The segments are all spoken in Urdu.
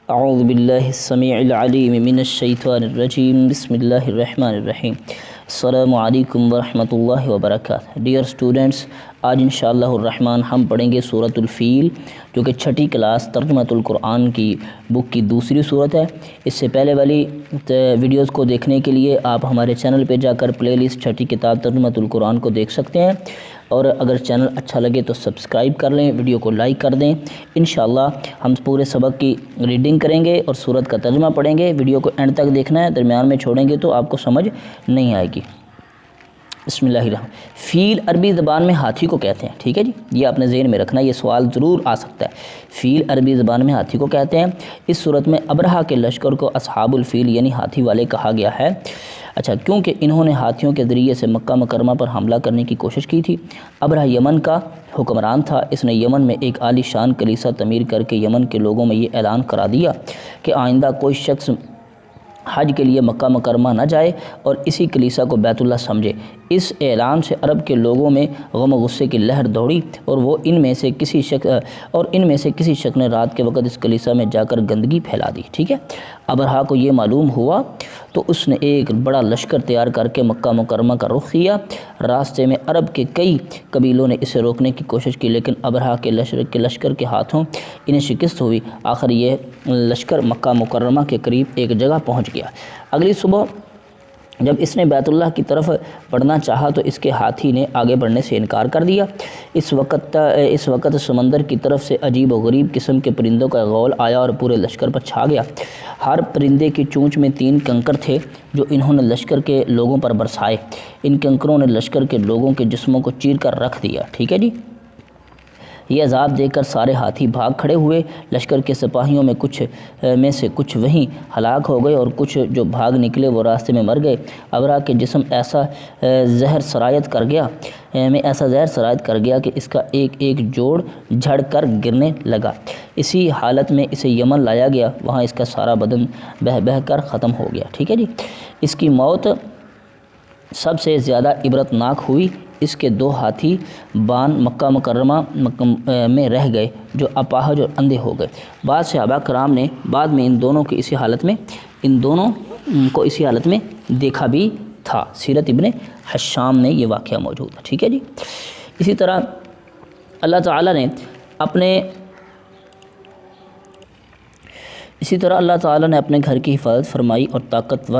اعوذ باللہ السمیع العلیم من الشیطان الرجیم بسم اللہ الرحمن الرحیم السلام علیکم ورحمۃ اللہ وبرکاتہ۔ ڈیئر اسٹوڈنٹس، آج انشاءاللہ الرحمن ہم پڑھیں گے سورۃ الفیل، جو کہ چھٹی کلاس ترجمۃ القرآن کی بک کی دوسری صورت ہے۔ اس سے پہلے والی ویڈیوز کو دیکھنے کے لیے آپ ہمارے چینل پہ جا کر پلے لسٹ چھٹی کتاب ترجمۃ القرآن کو دیکھ سکتے ہیں، اور اگر چینل اچھا لگے تو سبسکرائب کر لیں، ویڈیو کو لائک کر دیں۔ انشاءاللہ ہم پورے سبق کی ریڈنگ کریں گے اور سورت کا ترجمہ پڑھیں گے۔ ویڈیو کو اینڈ تک دیکھنا ہے، درمیان میں چھوڑیں گے تو آپ کو سمجھ نہیں آئے گی۔ بسم اللہ الرحمن۔ فیل عربی زبان میں ہاتھی کو کہتے ہیں، ٹھیک ہے جی، یہ اپنے ذہن میں رکھنا، یہ سوال ضرور آ سکتا ہے۔ فیل عربی زبان میں ہاتھی کو کہتے ہیں۔ اس صورت میں ابرہہ کے لشکر کو اصحاب الفیل یعنی ہاتھی والے کہا گیا ہے، کیونکہ انہوں نے ہاتھیوں کے ذریعے سے مکہ مکرمہ پر حملہ کرنے کی کوشش کی تھی۔ ابرہہ یمن کا حکمران تھا۔ اس نے یمن میں ایک عالی شان کلیسا تعمیر کر کے یمن کے لوگوں میں یہ اعلان کرا دیا کہ آئندہ کوئی شخص حج کے لیے مکہ مکرمہ نہ جائے اور اسی کلیسا کو بیت اللہ سمجھے۔ اس اعلان سے عرب کے لوگوں میں غم و غصے کی لہر دوڑی، اور ان میں سے کسی شخص نے رات کے وقت اس کلیسا میں جا کر گندگی پھیلا دی، ٹھیک ہے۔ ابرہہ کو یہ معلوم ہوا تو اس نے ایک بڑا لشکر تیار کر کے مکہ مکرمہ کا رخ کیا۔ راستے میں عرب کے کئی قبیلوں نے اسے روکنے کی کوشش کی، لیکن ابرہہ کے لشکر کے ہاتھوں انہیں شکست ہوئی۔ آخر یہ لشکر مکہ مکرمہ کے قریب ایک جگہ پہنچ گیا۔ اگلی صبح جب اس نے بیت اللہ کی طرف بڑھنا چاہا تو اس کے ہاتھی نے آگے بڑھنے سے انکار کر دیا۔ اس وقت سمندر کی طرف سے عجیب و غریب قسم کے پرندوں کا غول آیا اور پورے لشکر پر چھا گیا۔ ہر پرندے کی چونچ میں 3 کنکر تھے جو انہوں نے لشکر کے لوگوں پر برسائے۔ ان کنکروں نے لشکر کے لوگوں کے جسموں کو چیر کر رکھ دیا، ٹھیک ہے جی۔ یہ عذاب دیکھ کر سارے ہاتھی بھاگ کھڑے ہوئے۔ لشکر کے سپاہیوں میں سے کچھ وہیں ہلاک ہو گئے اور کچھ جو بھاگ نکلے وہ راستے میں مر گئے۔ ابرہہ کے جسم ایسا زہر سرایت کر گیا کہ اس کا ایک جوڑ جھڑ کر گرنے لگا۔ اسی حالت میں اسے یمن لایا گیا، وہاں اس کا سارا بدن بہہ کر ختم ہو گیا، ٹھیک ہے جی۔ اس کی موت سب سے زیادہ عبرتناک ہوئی۔ اس کے 2 ہاتھی بان مکہ مکرمہ میں رہ گئے جو اپاہج اور اندھے ہو گئے۔ بعض صحابہ کرام نے بعد میں ان دونوں کو اسی حالت میں دیکھا بھی تھا۔ سیرت ابن حشام میں یہ واقعہ موجود ہے، ٹھیک ہے جی۔ اسی طرح اللہ تعالیٰ نے اپنے گھر کی حفاظت فرمائی اور طاقت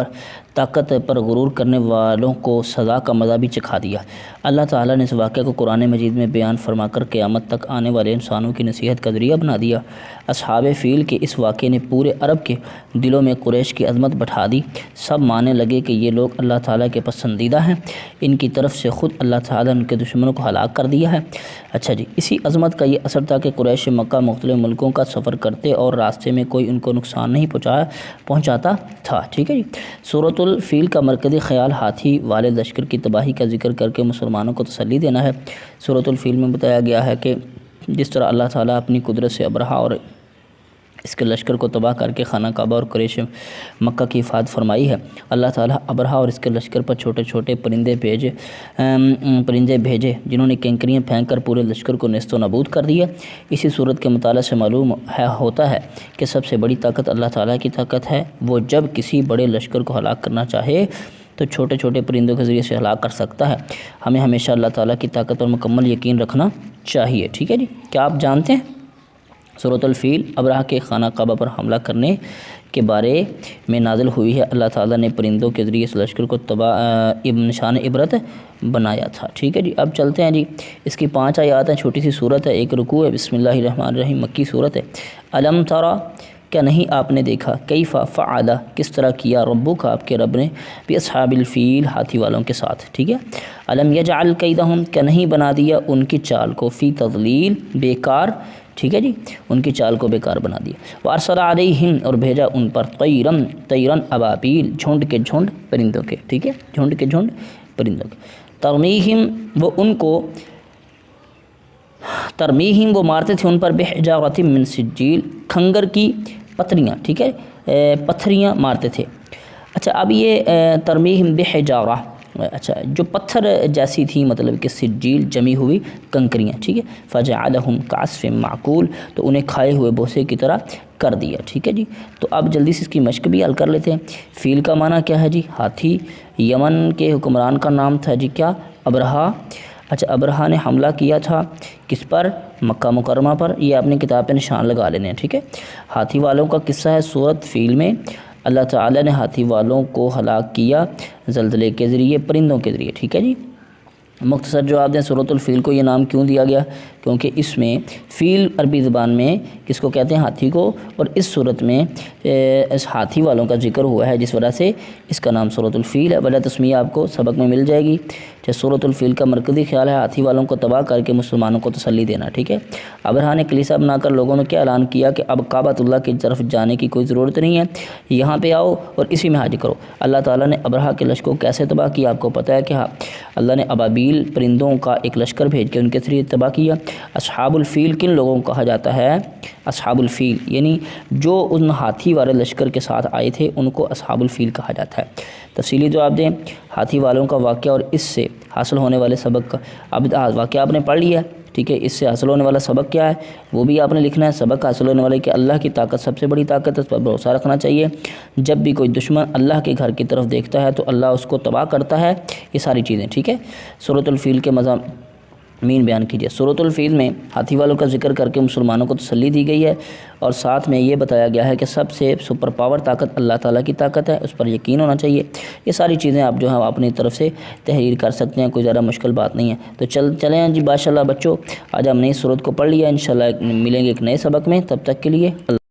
پر غرور کرنے والوں کو سزا کا مزہ بھی چکھا دیا۔ اللہ تعالیٰ نے اس واقعہ کو قرآن مجید میں بیان فرما کر قیامت تک آنے والے انسانوں کی نصیحت کا ذریعہ بنا دیا۔ اصحاب فیل کے اس واقعے نے پورے عرب کے دلوں میں قریش کی عظمت بٹھا دی۔ سب ماننے لگے کہ یہ لوگ اللہ تعالیٰ کے پسندیدہ ہیں، ان کی طرف سے خود اللہ تعالیٰ نے ان کے دشمنوں کو ہلاک کر دیا ہے۔ جی، اسی عظمت کا یہ اثر تھا کہ قریش مکہ مختلف ملکوں کا سفر کرتے اور راستے میں کوئی ان کو نقصان نہیں پہنچاتا تھا، ٹھیک ہے جی۔ سورۃ الفیل کا مرکزی خیال ہاتھی والے لشکر کی تباہی کا ذکر کر کے مسلمانوں کو تسلی دینا ہے۔ سورۃ الفیل میں بتایا گیا ہے کہ جس طرح اللہ تعالیٰ اپنی قدرت سے ابرہہ اور اس کے لشکر کو تباہ کر کے خانہ کعبہ اور قریش مکہ کی حفاظت فرمائی ہے، اللہ تعالیٰ ابرہہ اور اس کے لشکر پر چھوٹے چھوٹے پرندے بھیجے جنہوں نے کنکریاں پھینک کر پورے لشکر کو نیست و نابود کر دیا۔ اسی صورت کے مطالعے سے معلوم ہوتا ہے کہ سب سے بڑی طاقت اللہ تعالیٰ کی طاقت ہے۔ وہ جب کسی بڑے لشکر کو ہلاک کرنا چاہے تو چھوٹے چھوٹے پرندوں کے ذریعے سے ہلاک کر سکتا ہے۔ ہمیں ہمیشہ اللہ تعالیٰ کی طاقت پر مکمل یقین رکھنا چاہیے، ٹھیک ہے جی۔ کیا آپ جانتے ہیں سورۃ الفیل ابرہہ کے خانہ کعبہ پر حملہ کرنے کے بارے میں نازل ہوئی ہے؟ اللہ تعالیٰ نے پرندوں کے ذریعے اس لشکر کو نشان عبرت بنایا تھا، ٹھیک ہے جی۔ اب چلتے ہیں جی، اس کی 5 آیات ہیں، چھوٹی سی صورت ہے، ایک رکوع ہے۔ بسم اللہ الرحمن الرحیم، مکی صورت ہے۔ الم تری، کیا نہیں آپ نے دیکھا، کیف فعل، کس طرح کیا، ربک، آپ کے رب نے، باصحاب الفیل، ہاتھی والوں کے ساتھ، ٹھیک ہے۔ الم یجعل کیدہم، کیا نہیں بنا دیا ان کی چال کو، فی تضلیل، بیکار، ٹھیک ہے جی، ان کی چال کو بیکار بنا دیا۔ وارسل علیہم، اور بھیجا ان پر، طیرن ابابیل، جھنڈ کے جھنڈ پرندوں کے، ٹھیک ہے، جھنڈ کے جھنڈ پرندوں کے۔ ترمیہم، وہ مارتے تھے ان پر، بحجارۃ من سجیل، کھنگر کی پتھریاں، ٹھیک ہے، پتھریاں مارتے تھے۔ اب یہ ترمیہم بحجارہ، جو پتھر جیسی تھی، مطلب کہ سجیل، جمی ہوئی کنکریاں، ٹھیک ہے۔ فجعلہم کعصف معقول، تو انہیں کھائے ہوئے بوسے کی طرح کر دیا، ٹھیک ہے جی۔ تو اب جلدی سے اس کی مشق بھی حل کر لیتے ہیں۔ فیل کا معنی کیا ہے جی؟ ہاتھی۔ یمن کے حکمران کا نام تھا جی کیا؟ ابرہا۔ اچھا، ابرہا نے حملہ کیا تھا کس پر؟ مکہ مکرمہ پر۔ یہ اپنی کتاب پہ نشان لگا لینے ہیں، ٹھیک ہے۔ ہاتھی والوں کا قصہ ہے سورۃ فیل میں۔ اللہ تعالیٰ نے ہاتھی والوں کو ہلاک کیا زلزلے کے ذریعے، پرندوں کے ذریعے، ٹھیک ہے جی۔ مختصر جواب دیں، سورۃ الفیل کو یہ نام کیوں دیا گیا؟ کیونکہ اس میں فیل عربی زبان میں کس کو کہتے ہیں؟ ہاتھی کو، اور اس صورت میں اس ہاتھی والوں کا ذکر ہوا ہے، جس وجہ سے اس کا نام سورۃ الفیل ہے۔ وجہ تسمیہ آپ کو سبق میں مل جائے گی۔ سورۃ الفیل کا مرکزی خیال ہے ہاتھی والوں کو تباہ کر کے مسلمانوں کو تسلی دینا، ٹھیک ہے۔ ابرہا نے کلیسا بنا کر لوگوں میں کیا اعلان کیا کہ اب کعبۃ اللہ کی طرف جانے کی کوئی ضرورت نہیں ہے، یہاں پہ آؤ اور اسی میں حج کرو۔ اللہ تعالیٰ نے ابرہا کے لشکر کو کیسے تباہ کیا؟ آپ کو پتہ ہے کہ اللہ نے ابابیل پرندوں کا ایک لشکر بھیج کے ان کے ذریعے تباہ کیا۔ اصحاب الفیل کن لوگوں کو کہا جاتا ہے؟ اصحاب الفیل یعنی جو ان ہاتھی والے لشکر کے ساتھ آئے تھے ان کو اصحاب الفیل کہا جاتا ہے۔ تفصیلی جواب دیں، ہاتھی والوں کا واقعہ اور اس سے حاصل ہونے والے سبق کا۔ اب واقعہ آپ نے پڑھ لیا ہے، ٹھیک ہے۔ اس سے حاصل ہونے والا سبق کیا ہے وہ بھی آپ نے لکھنا ہے۔ سبق حاصل ہونے والے کہ اللہ کی طاقت سب سے بڑی طاقت ہے، اس پر بھروسہ رکھنا چاہیے۔ جب بھی کوئی دشمن اللہ کے گھر کی طرف دیکھتا ہے تو اللہ اس کو تباہ کرتا ہے، یہ ساری چیزیں، ٹھیک ہے۔ سورۃ الفیل کے مضامین بیان کیجیے۔ سورۃ الفیل میں ہاتھی والوں کا ذکر کر کے مسلمانوں کو تسلی دی گئی ہے، اور ساتھ میں یہ بتایا گیا ہے کہ سب سے سپر پاور طاقت اللہ تعالیٰ کی طاقت ہے، اس پر یقین ہونا چاہیے۔ یہ ساری چیزیں آپ جو ہیں اپنی طرف سے تحریر کر سکتے ہیں، کوئی زیادہ مشکل بات نہیں ہے۔ تو چلیں جی، ماشاء اللہ بچوں، آج ہم نے اس سورت کو پڑھ لیا، انشاءاللہ ملیں گے ایک نئے سبق میں، تب تک کے لیے اللہ